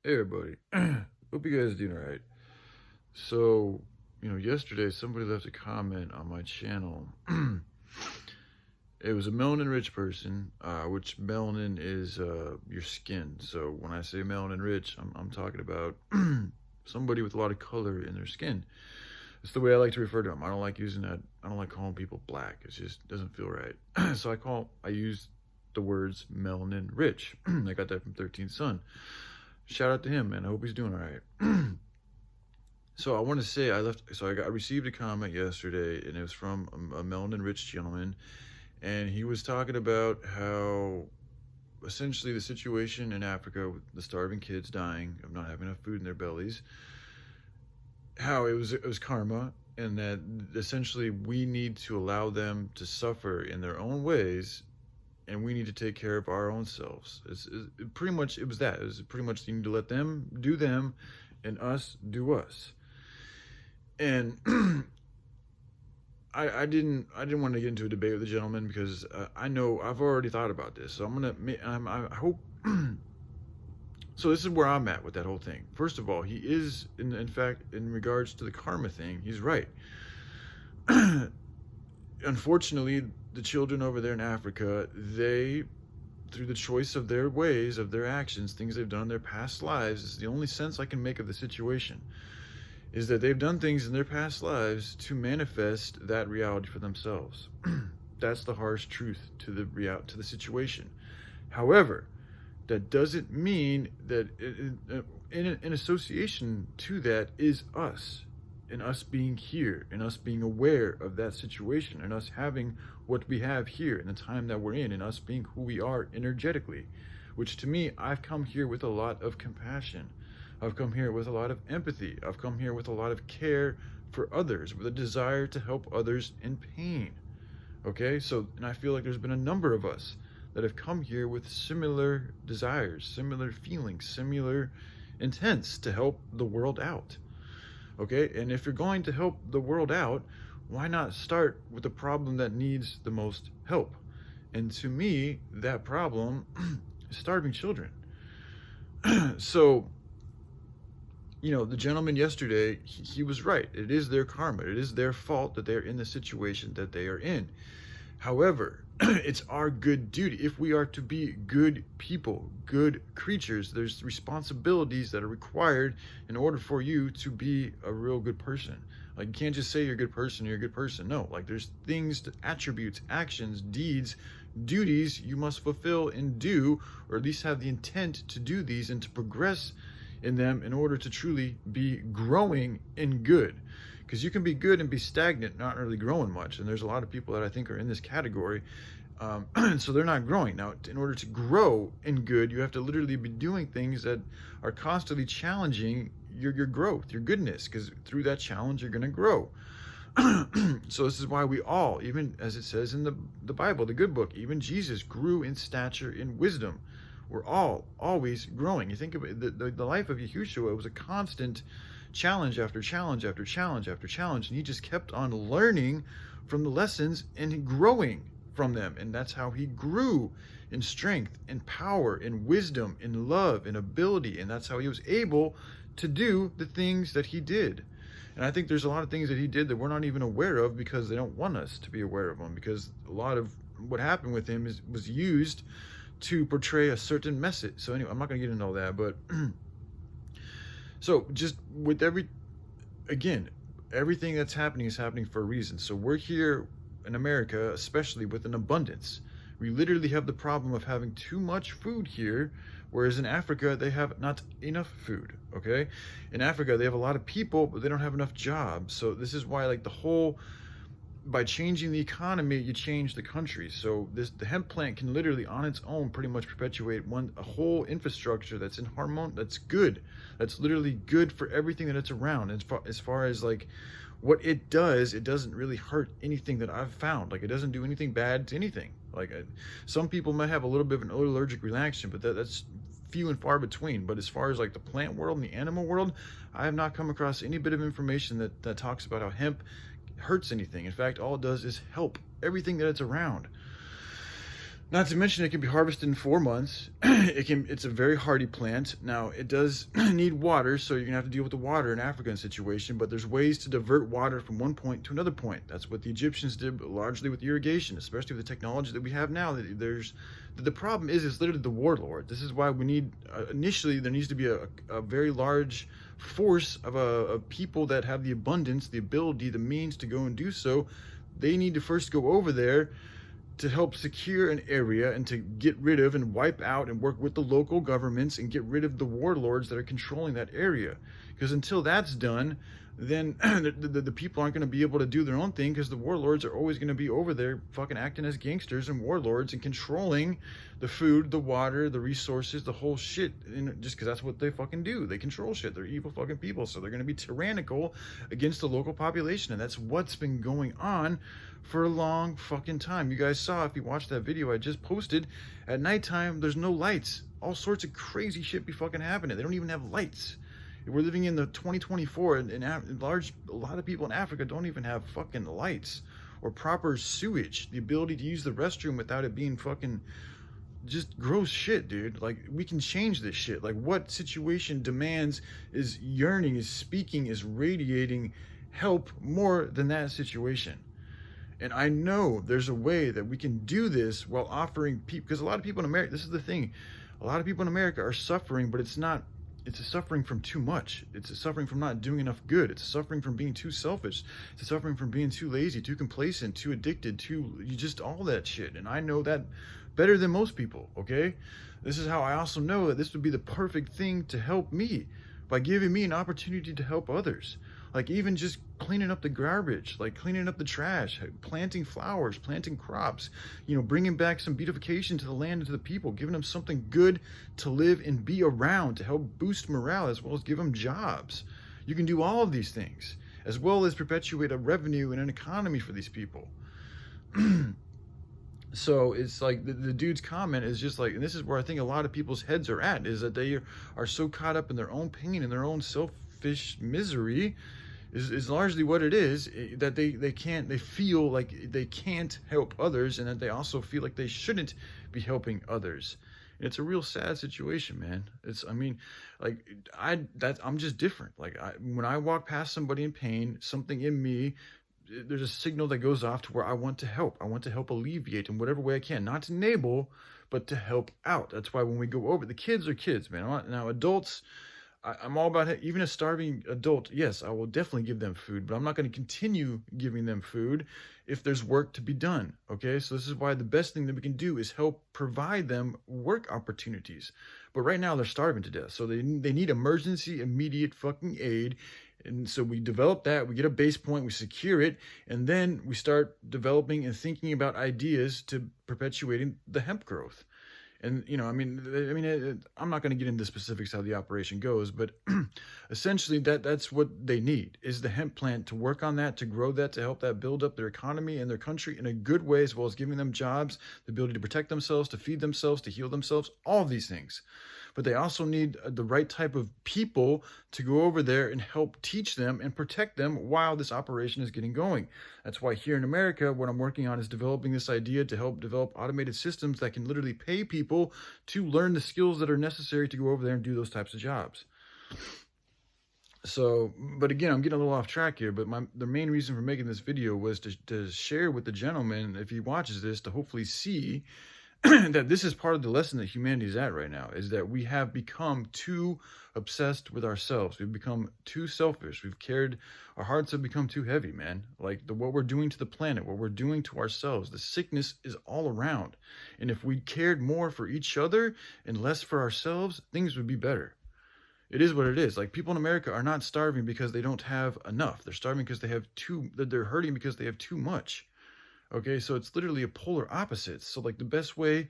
Hey everybody. Hope you guys are doing alright. So, yesterday somebody left a comment on my channel. It was a melanin rich person, which melanin is your skin. So when I say melanin rich, I'm talking about somebody with a lot of color in their skin. It's the way I like to refer to them. I don't like using that. I don't like calling people black. It just doesn't feel right. So I use the words melanin rich. I got that from 13th Son. Shout out to him, man. I hope he's doing all right. So I want to say I received a comment yesterday, and it was from a melanin rich gentleman, and he was talking about how essentially the situation in Africa with the starving kids dying of not having enough food in their bellies, how it was karma, and that essentially we need to allow them to suffer in their own ways, and we need to take care of our own selves. Pretty much it was that. It was pretty much you need to let them do them, and us do us. And I didn't want to get into a debate with the gentleman because I know I've already thought about this. So I hope. So this is where I'm at with that whole thing. First of all, he is in fact in regards to the karma thing, he's right. Unfortunately, the children over there in Africa, they, through the choice of their ways, of their actions, things they've done in their past lives, is the only sense I can make of the situation, is that they've done things in their past lives to manifest that reality for themselves. That's the harsh truth to the situation. However, that doesn't mean that in association to that is us, and us being here, and us being aware of that situation, and us having what we have here in the time that we're in, and us being who we are energetically, which to me, I've come here with a lot of compassion. I've come here with a lot of empathy. I've come here with a lot of care for others, with a desire to help others in pain. Okay, so, and I feel like there's been a number of us that have come here with similar desires, similar feelings, similar intents to help the world out. Okay, and if you're going to help the world out, why not start with the problem that needs the most help? And to me, that problem is starving children. So, the gentleman yesterday, he was right. It is their karma. It is their fault that they're in the situation that they are in. However, it's our good duty. If we are to be good people, good creatures, there's responsibilities that are required in order for you to be a real good person. Like, you can't just say you're a good person, you're a good person. No, like, there's things, attributes, actions, deeds, duties you must fulfill and do, or at least have the intent to do these and to progress in them in order to truly be growing in good. Because you can be good and be stagnant, not really growing much. And there's a lot of people that I think are in this category. So they're not growing. Now, in order to grow in good, you have to literally be doing things that are constantly challenging your growth, your goodness, because through that challenge, you're going to grow. So this is why we all, even as it says in the Bible, the good book, even Jesus grew in stature, in wisdom. We're all always growing. You think of it, the life of Yahushua, it was a constant challenge after challenge after challenge after challenge, and he just kept on learning from the lessons and growing from them. And that's how he grew in strength, in power, in wisdom, in love, in ability. And that's how he was able to do the things that he did. And I think there's a lot of things that he did that we're not even aware of because they don't want us to be aware of them, because a lot of what happened with him was used to portray a certain message. So anyway, I'm not going to get into all that, but so just with everything that's happening is happening for a reason. So we're here in America, especially with an abundance. We literally have the problem of having too much food here, whereas in Africa, they have not enough food, okay? In Africa, they have a lot of people, but they don't have enough jobs. So this is why, like, by changing the economy, you change the country. So the hemp plant can literally on its own pretty much perpetuate a whole infrastructure that's in harmony, that's good, that's literally good for everything that it's around. As far as like what it does, it doesn't really hurt anything that I've found. Like, it doesn't do anything bad to anything. Like, some people might have a little bit of an allergic reaction, but that's few and far between. But as far as like the plant world and the animal world, I have not come across any bit of information that talks about how hemp hurts anything. In fact, all it does is help everything that it's around. Not to mention, it can be harvested in 4 months. It's a very hardy plant. Now, it does need water, so you're gonna have to deal with the water in African situation. But there's ways to divert water from one point to another point. That's what the Egyptians did, largely with irrigation, especially with the technology that we have now. The problem is, it's literally the warlord. This is why we need initially there needs to be a very large force of people that have the abundance, the ability, the means to go and do so. They need to first go over there to help secure an area and to get rid of and wipe out and work with the local governments and get rid of the warlords that are controlling that area. Because until that's done, then the people aren't going to be able to do their own thing, because the warlords are always going to be over there fucking acting as gangsters and warlords and controlling the food, the water, the resources, the whole shit. And just because that's what they fucking do. They control shit. They're evil fucking people. So they're going to be tyrannical against the local population. And that's what's been going on for a long fucking time. You guys saw, if you watched that video I just posted, at nighttime, there's no lights. All sorts of crazy shit be fucking happening. They don't even have lights. We're living in the 2024, and a lot of people in Africa don't even have fucking lights or proper sewage, the ability to use the restroom without it being fucking just gross shit, dude. Like, we can change this shit. Like, what situation demands, is yearning, is speaking, is radiating help more than that situation? And I know there's a way that we can do this while offering people, because a lot of people in America, this is the thing, a lot of people in America are suffering, but it's a suffering from too much. It's a suffering from not doing enough good. It's a suffering from being too selfish. It's a suffering from being too lazy, too complacent, too addicted, just all that shit. And I know that better than most people, okay? This is how I also know that this would be the perfect thing to help me, by giving me an opportunity to help others. Like, even just cleaning up the garbage, like cleaning up the trash, planting flowers, planting crops, bringing back some beautification to the land and to the people, giving them something good to live and be around, to help boost morale, as well as give them jobs. You can do all of these things, as well as perpetuate a revenue and an economy for these people. So it's like the dude's comment is just like, and this is where I think a lot of people's heads are at, is that they are so caught up in their own pain and their own selfish misery, is largely what it is, that they feel like they can't help others, and that they also feel like they shouldn't be helping others. And it's a real sad situation, man. I'm just different. Like, when I walk past somebody in pain, something in me, there's a signal that goes off to where I want to help. I want to help alleviate in whatever way I can, not to enable, but to help out. That's why when we go over, the kids are kids, man. Now adults, I'm all about it. Even a starving adult, yes, I will definitely give them food, but I'm not going to continue giving them food if there's work to be done, okay? So this is why the best thing that we can do is help provide them work opportunities. But right now, they're starving to death, so they need emergency, immediate fucking aid. And so we develop that, we get a base point, we secure it, and then we start developing and thinking about ideas to perpetuating the hemp growth. And, I'm not going to get into specifics how the operation goes, but essentially that's what they need, is the hemp plant to work on that, to grow that, to help that build up their economy and their country in a good way, as well as giving them jobs, the ability to protect themselves, to feed themselves, to heal themselves, all of these things. But they also need the right type of people to go over there and help teach them and protect them while this operation is getting going. That's why here in America, what I'm working on is developing this idea to help develop automated systems that can literally pay people to learn the skills that are necessary to go over there and do those types of jobs. So, but again, I'm getting a little off track here, but the main reason for making this video was to share with the gentleman, if he watches this, to hopefully see that this is part of the lesson that humanity is at right now, is that we have become too obsessed with ourselves. We've become too selfish. Our hearts have become too heavy, man. Like, what we're doing to the planet, what we're doing to ourselves, the sickness is all around. And if we cared more for each other and less for ourselves, things would be better. It is what it is. Like, people in America are not starving because they don't have enough. They're starving because they're hurting because they have too much. Okay, so it's literally a polar opposite. So, like, the best way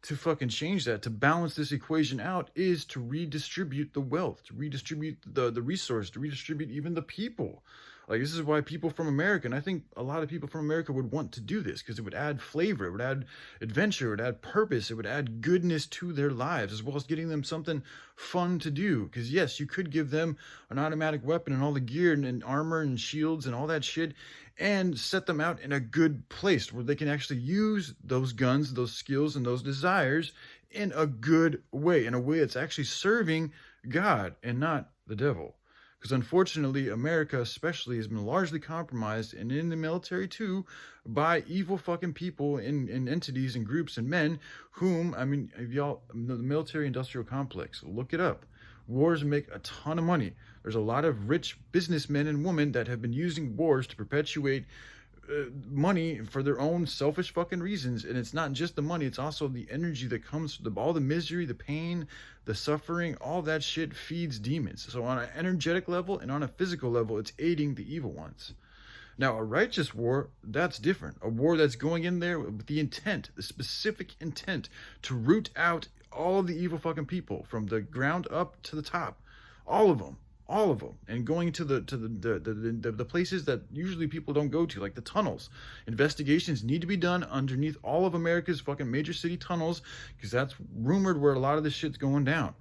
to fucking change that, to balance this equation out, is to redistribute the wealth, to redistribute the resource, to redistribute even the people Like, this is why people from America, and I think a lot of people from America would want to do this, because it would add flavor, it would add adventure, it would add purpose, it would add goodness to their lives, as well as getting them something fun to do. Because yes, you could give them an automatic weapon and all the gear and armor and shields and all that shit, and set them out in a good place where they can actually use those guns, those skills, and those desires in a good way, in a way that's actually serving God and not the devil. Because unfortunately, America especially has been largely compromised, and in the military too, by evil fucking people in entities and groups and men whom, I mean, if y'all, the military industrial complex, look it up. Wars make a ton of money. There's a lot of rich businessmen and women that have been using wars to perpetuate money for their own selfish fucking reasons. And it's not just the money, it's also the energy that comes from all the misery, the pain, the suffering. All that shit feeds demons. So on an energetic level and on a physical level, it's aiding the evil ones. Now, a righteous war, that's different. A war that's going in there with the intent, the specific intent to root out all of the evil fucking people from the ground up to the top. All of them. All of them. And going to the places that usually people don't go to, like the tunnels. Investigations need to be done underneath all of America's fucking major city tunnels, because that's rumored where a lot of this shit's going down.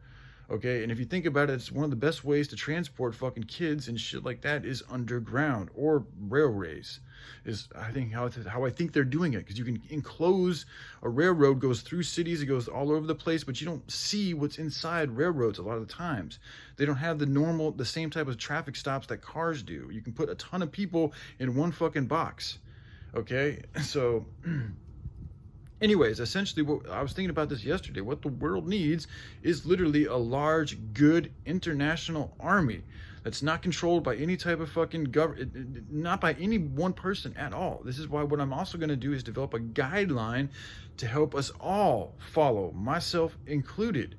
Okay, and if you think about it, it's one of the best ways to transport fucking kids and shit like that is underground, or railways. Is, I think, how I think they're doing it, because you can enclose a railroad, goes through cities, it goes all over the place, but you don't see what's inside railroads a lot of the times. They don't have the same type of traffic stops that cars do. You can put a ton of people in one fucking box. Okay, so anyways, essentially, what I was thinking about this yesterday, what the world needs is literally a large, good international army that's not controlled by any type of fucking government, not by any one person at all. This is why what I'm also going to do is develop a guideline to help us all follow, myself included.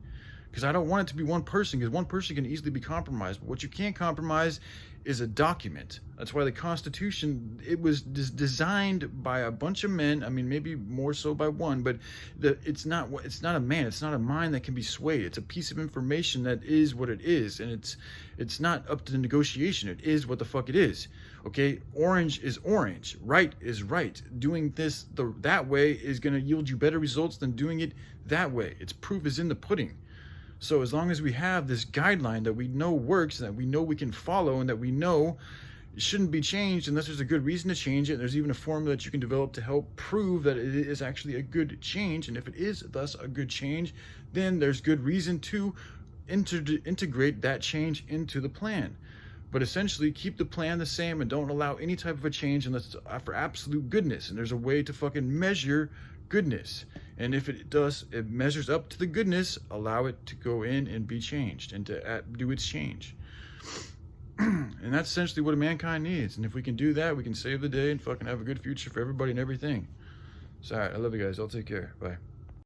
Because I don't want it to be one person, because one person can easily be compromised. But what you can't compromise is a document. That's why the Constitution, it was designed by a bunch of men. I mean, maybe more so by one, but it's not a man, it's not a mind that can be swayed. It's a piece of information that is what it is, and it's not up to the negotiation. It is what the fuck it is. Okay, orange is orange, right is right. Doing this that way is going to yield you better results than doing it that way. Its proof is in the pudding. So as long as we have this guideline that we know works, that we know we can follow, and that we know it shouldn't be changed unless there's a good reason to change it, and there's even a formula that you can develop to help prove that it is actually a good change, and if it is thus a good change, then there's good reason to integrate that change into the plan. But essentially, keep the plan the same and don't allow any type of a change unless it's for absolute goodness. And there's a way to fucking measure goodness. And if it measures up to the goodness, allow it to go in and be changed and to do its change. And that's essentially what mankind needs. And if we can do that, we can save the day and fucking have a good future for everybody and everything. So, all right, I love you guys. I'll take care. Bye.